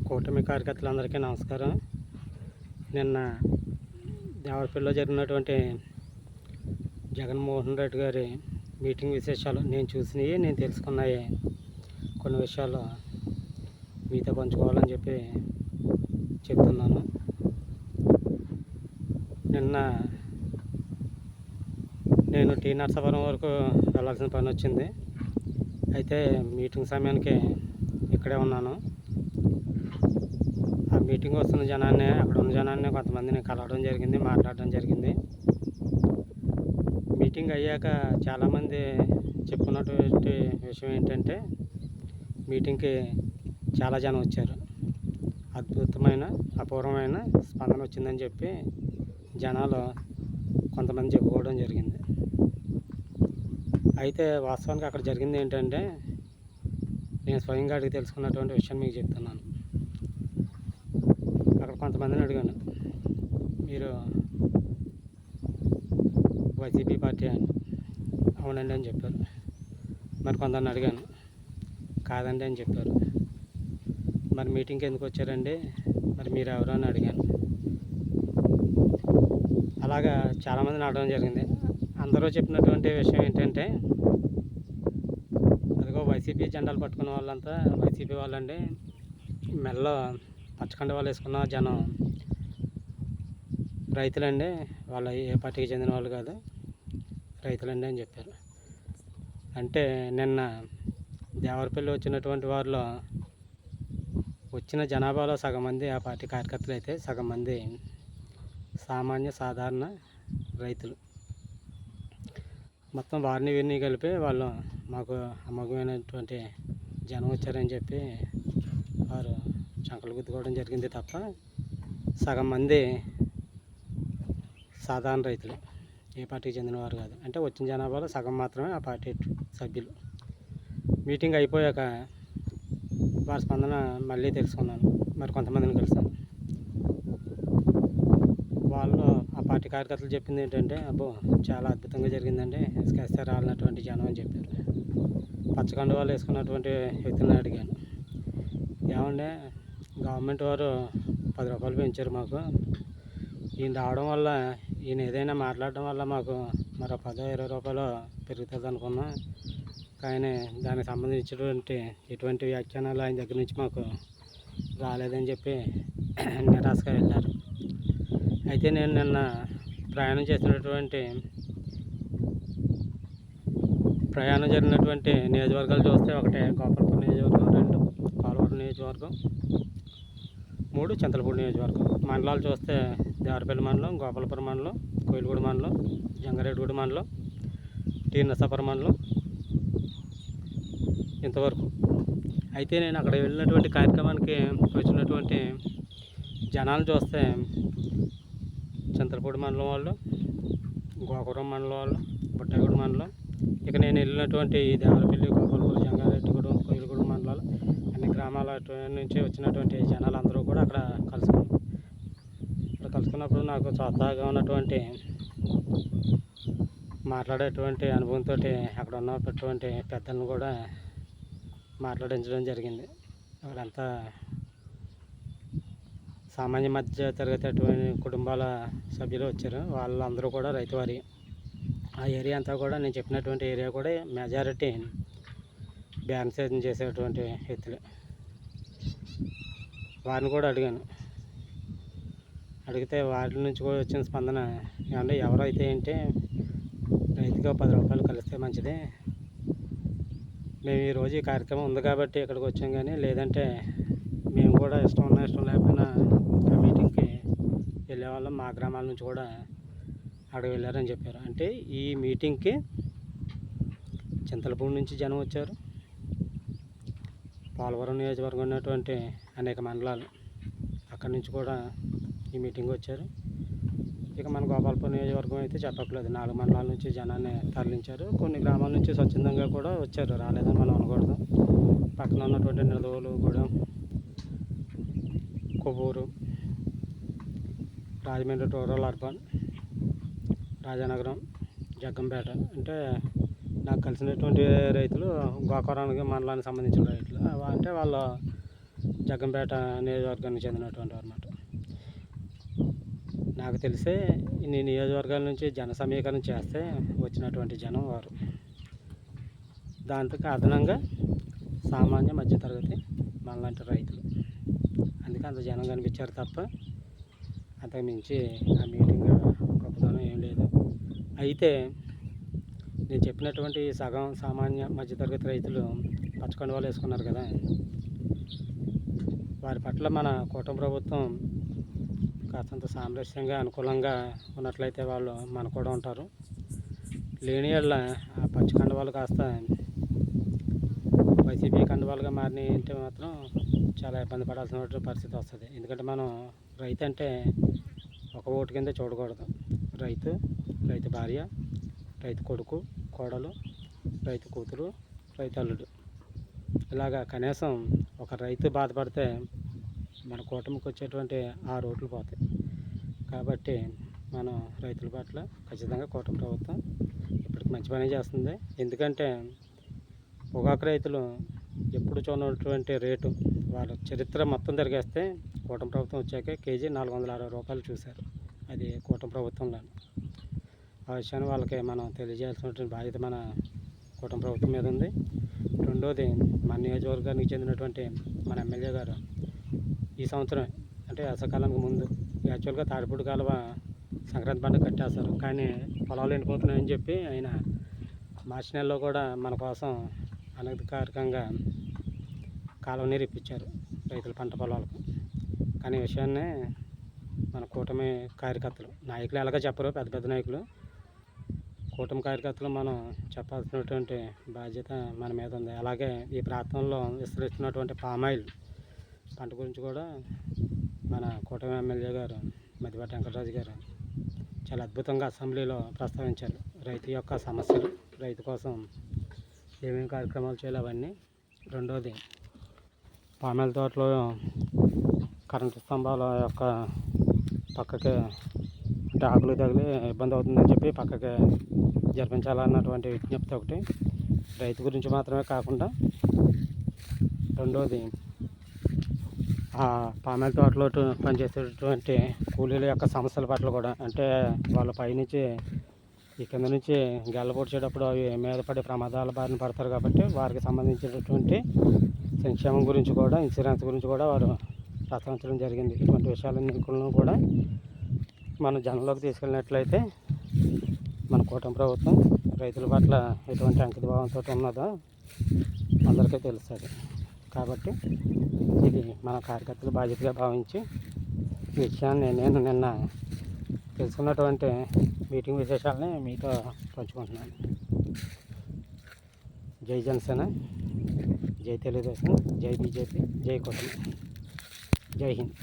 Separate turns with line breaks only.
కూటమి కార్యకర్తలందరికీ నమస్కారం. నిన్న దేవరపల్లిలో జరిగినటువంటి జగన్మోహన్ రెడ్డి గారి మీటింగ్ విశేషాలు నేను చూసినవి, నేను తెలుసుకున్నాయి కొన్ని విషయాలు మీతో పంచుకోవాలని చెప్పి చెప్తున్నాను. నిన్న నేను టీ నర్సాపురం వరకు వెళ్ళాల్సిన పని వచ్చింది. అయితే మీటింగ్ సమయానికి ఇక్కడే ఉన్నాను. ఆ మీటింగ్ వస్తున్న జనాన్ని, అక్కడ ఉన్న జనాన్ని కొంతమందిని కలవడం జరిగింది, మాట్లాడడం జరిగింది. మీటింగ్ అయ్యాక చాలామంది చెప్పుకున్నటువంటి విషయం ఏంటంటే, మీటింగ్కి చాలా జనం వచ్చారు, అద్భుతమైన అపూర్వమైన స్పందన వచ్చిందని చెప్పి జనాలు కొంతమంది చెప్పుకోవడం జరిగింది. అయితే వాస్తవానికి అక్కడ జరిగింది ఏంటంటే, నేను స్వయంగా అడిగి తెలుసుకున్నటువంటి విషయం మీకు చెప్తున్నాను. అక్కడ కొంతమందిని అడిగాను, మీరు వైసీపీ పార్టీ అని. అవునండి అని చెప్పారు. మరి కొందరిని అడిగాను, కాదండి అని చెప్పారు. మరి మీటింగ్కి ఎందుకు వచ్చారండి, మరి మీరు ఎవరు అని అడిగాను. అలాగా చాలామందిని అడగడం జరిగింది. అందరూ చెప్పినటువంటి విషయం ఏంటంటే, అదిగో వైసీపీ జెండాలు పట్టుకున్న వాళ్ళంతా వైసీపీ వాళ్ళండి, మెల్లో పచ్చకండ వాళ్ళు వేసుకున్న జనం రైతులండి, వాళ్ళ ఏ పార్టీకి చెందిన వాళ్ళు కాదు, రైతులండి అని చెప్పారు. అంటే నిన్న దేవరపల్లి వచ్చినటువంటి వారిలో వచ్చిన జనాభాలో సగం మంది ఆ పార్టీ కార్యకర్తలు అయితే, సగం మంది సామాన్య సాధారణ రైతులు. మొత్తం వారిని వీరిని కలిపి వాళ్ళు మాకు అమోఘమైనటువంటి జనం వచ్చారని చెప్పి వారు చంకలు గుద్దుకోవడం జరిగింది తప్ప, సగం మంది సాధారణ రైతులు, ఏ పార్టీకి చెందినవారు కాదు. అంటే వచ్చిన జనాభాలో సగం మాత్రమే ఆ పార్టీ సభ్యులు. మీటింగ్ అయిపోయాక వారి స్పందన మళ్ళీ తెలుసుకున్నాను. మరి కొంతమందిని కలిసాను. వాళ్ళు ఆ పార్టీ కార్యకర్తలు చెప్పింది ఏంటంటే, అబ్బో చాలా అద్భుతంగా జరిగిందండి, ఇసుకేస్తే రాలినటువంటి జనం అని చెప్పారు. పచ్చకండు వాళ్ళు వేసుకున్నటువంటి వ్యక్తులను అడిగాను, ఏమంటే గవర్నమెంట్ వారు 10 రూపాయలు పెంచారు మాకు, ఈయన రావడం వల్ల, ఈయన ఏదైనా మాట్లాడడం వల్ల మాకు మరో 10-20 రూపాయలు పెరుగుతుంది అనుకున్నా, కానీ దానికి సంబంధించినటువంటి ఎటువంటి వ్యాఖ్యానాలు ఆయన దగ్గర నుంచి మాకు రాలేదని చెప్పి నిరాశగా వెళ్ళారు. అయితే నేను నిన్న ప్రయాణం జరిగినటువంటి నియోజకవర్గాలు చూస్తే, ఒకటి గోపాలపురం నియోజకవర్గం, 2 పోలవరం నియోజకవర్గం, 3 చింతలపూడి నియోజకవర్గం. మండలాలు చూస్తే దేవరపల్లి మండలం, గోపాలపురం మండలం, కోయిలగూడ మండలం, జంగారెడ్డిగూడ మండలం, టీ నర్సాపురం మండలం, ఇంతవరకు. అయితే నేను అక్కడ వెళ్ళినటువంటి కార్యక్రమానికి వచ్చినటువంటి జనాలు చూస్తే, చింతలపూడి మండలం వాళ్ళు, గోకురం మండలం వాళ్ళు, బుట్టగూడ మండలం, ఇక నేను వెళ్ళినటువంటి దేవరపల్లి, గోపాలపురం, జంగారెడ్డిగూడ, కోయిలగూడ మండలాలు, అన్ని గ్రామాల నుంచి వచ్చినటువంటి జనాలందరూ కూడా అక్కడ కలుసుకున్నప్పుడు నాకు స్వతహాగా ఉన్నటువంటి మాట్లాడేటువంటి అనుభవంతో అక్కడ ఉన్నటువంటి పెద్దలను కూడా మాట్లాడించడం జరిగింది. అక్కడంతా సామాన్య మధ్య తరగతి అటువంటి కుటుంబాల సభ్యులు వచ్చారు. వాళ్ళందరూ కూడా రైతువారి. ఆ ఏరియా అంతా కూడా, నేను చెప్పినటువంటి ఏరియా కూడా మెజారిటీ బ్యాన్ సేద్యం చేసేటువంటి వ్యక్తులు. వారిని కూడా అడిగాను. అడిగితే వారి నుంచి కూడా వచ్చిన స్పందన, ఏమంటే ఎవరైతే ఏంటి, రైతుగా 10 రూపాయలు కలిస్తే మంచిది, మేము ఈరోజు ఈ కార్యక్రమం ఉంది కాబట్టి ఇక్కడికి వచ్చాం, కానీ లేదంటే మేము కూడా ఇష్టం ఉన్నా ఇష్టం లేకపోయినా ఆ మీటింగ్కి వెళ్ళేవాళ్ళం, మా గ్రామాల నుంచి కూడా అక్కడికి వెళ్ళారని చెప్పారు. అంటే ఈ మీటింగ్కి చింతలపూడి నుంచి జనం వచ్చారు, పోలవరం నియోజకవర్గం ఉన్నటువంటి అనేక మండలాలు, అక్కడి నుంచి కూడా ఈ మీటింగ్ వచ్చారు. ఇక మన గోపాలపురం నియోజకవర్గం అయితే చెప్పట్లేదు, 4 మండలాల నుంచి జనాన్ని తరలించారు. కొన్ని గ్రామాల నుంచి స్వచ్ఛందంగా కూడా వచ్చారు, రాలేదని మనం అనకూడదు. పక్కన ఉన్నటువంటి నిడదవోలు, గూడెం, కొవ్వూరు, రాజమండ్రి రూరల్ అర్బన్, రాజానగరం, జగ్గంపేట, అంటే నాకు కలిసినటువంటి రైతులు గోకవరానికి మండలానికి సంబంధించిన రైతులు. అంటే వాళ్ళు జగ్గంపేట నియోజకవర్గానికి చెందినటువంటి అన్నమాట. నాకు తెలిసే ఇన్ని నియోజకవర్గాల నుంచి జన సమీకరణ చేస్తే వచ్చినటువంటి జనం వారు. దాంతో అదనంగా సామాన్య మధ్యతరగతి మనలాంటి రైతులు. అందుకే అంత జనం కనిపించారు తప్ప అంతకు మించి ఆ మీటింగ్ గొప్పతనం ఏం లేదు. అయితే నేను చెప్పినటువంటి సగం సామాన్య మధ్యతరగతి రైతులు పచ్చకండువాలు వేసుకున్నారు కదా, వారి పట్ల మన కూటమి ప్రభుత్వం కాస్తంత సామరస్యంగా అనుకూలంగా ఉన్నట్లయితే వాళ్ళు మన కూడా ఉంటారు. లేని వాళ్ళ ఆ పచ్చి కండువాలు కాస్త వైసీపీ కండువాలుగా మారినాయి అంటే మాత్రం చాలా ఇబ్బంది పడాల్సిన పరిస్థితి వస్తుంది. ఎందుకంటే మనం రైతు అంటే ఒక ఓటు కింద చూడకూడదు. రైతు, రైతు భార్య, రైతు కొడుకు, కోడలు, రైతు కూతురు, రైతు అల్లుడు, ఇలాగా కనీసం ఒక రైతు బాధపడితే మన కూటమికి వచ్చేటువంటి 6 ఓట్లు పోతాయి. కాబట్టి మనం రైతుల పట్ల ఖచ్చితంగా కూటమి ప్రభుత్వం ఇప్పటికి మంచి పని చేస్తుంది. ఎందుకంటే పొగాకు రైతులు ఎప్పుడు చూడనటువంటి రేటు, వాళ్ళ చరిత్ర మొత్తం తిరిగేస్తే కూటమి ప్రభుత్వం వచ్చాకే కేజీ 460 రూపాయలు చూశారు. అది కూటమి ప్రభుత్వంలో. ఆ విషయాన్ని వాళ్ళకి మనం తెలియజేయాల్సినటువంటి బాధ్యత మన కూటమి ప్రభుత్వం మీద ఉంది. రెండోది, మన నియోజకవర్గానికి చెందినటువంటి మన ఎమ్మెల్యే గారు ఈ సంవత్సరం అంటే వేసవకాలానికి ముందు యాక్చువల్గా తాడిపూడి కాలువ సంక్రాంతి పండుగ కట్టేస్తారు. కానీ పొలాలు ఎండిపోతున్నాయని చెప్పి ఆయన మార్చి నెలలో కూడా మన కోసం అనధికారికంగా కాలువ నీరు ఇప్పించారు రైతుల పంట పొలాలకు. కానీ ఈ విషయాన్ని మన కూటమి కార్యకర్తలు, నాయకులు ఎలాగ చెప్పరు, పెద్ద పెద్ద నాయకులు, కూటమి కార్యకర్తలు మనం చెప్పాల్సినటువంటి బాధ్యత మన మీద ఉంది. అలాగే ఈ ప్రాంతంలో విస్తరిస్తున్నటువంటి పామాయిల్ పంట గురించి కూడా మన కూటమి ఎమ్మెల్యే గారు మద్దిపాటి వెంకటరాజు గారు చాలా అద్భుతంగా అసెంబ్లీలో ప్రస్తావించారు. రైతు యొక్క సమస్యలు, రైతు కోసం ఏమేమి కార్యక్రమాలు చేయాలి అవన్నీ. రెండోది, పామాయిల్ తోటలో కరెంటు స్తంభాల యొక్క పక్కకి అంటే ఆకులు తగిలి ఇబ్బంది అవుతుందని చెప్పి పక్కకి జరిపించాలన్నటువంటి విజ్ఞప్తి ఒకటి. రైతు గురించి మాత్రమే కాకుండా రెండోది, ఆ పామాయిల్ తోటలో పనిచేసేటటువంటి కూలీల యొక్క సమస్యల పట్ల కూడా, అంటే వాళ్ళ పైనుంచి ఈ కింద నుంచి గెల్ల పొడిచేటప్పుడు అవి మీద పడే ప్రమాదాల బారిన పడతారు. కాబట్టి వారికి సంబంధించినటువంటి సంక్షేమం గురించి కూడా, ఇన్సూరెన్స్ గురించి కూడా వారు ప్రస్తావించడం జరిగింది. ఇటువంటి విషయాలన్నింటిని కూడా మనం జనంలోకి తీసుకెళ్ళినట్లయితే మన కూటమి ప్రభుత్వం రైతుల పట్ల ఎటువంటి అంకితభావంతో ఉన్నదో అందరికీ తెలుస్తుంది. కాబట్టి ఇది మన కార్యకర్తల బాధ్యతగా భావించి ఈ విషయాన్ని నేను నిన్న తెలుసుకున్నటువంటి మీటింగ్ విశేషాలని మీతో పంచుకుంటున్నాను. జై జనసేన, జై తెలుగుదేశం, జై బీజేపీ, జై కూటమి, జై హింద్.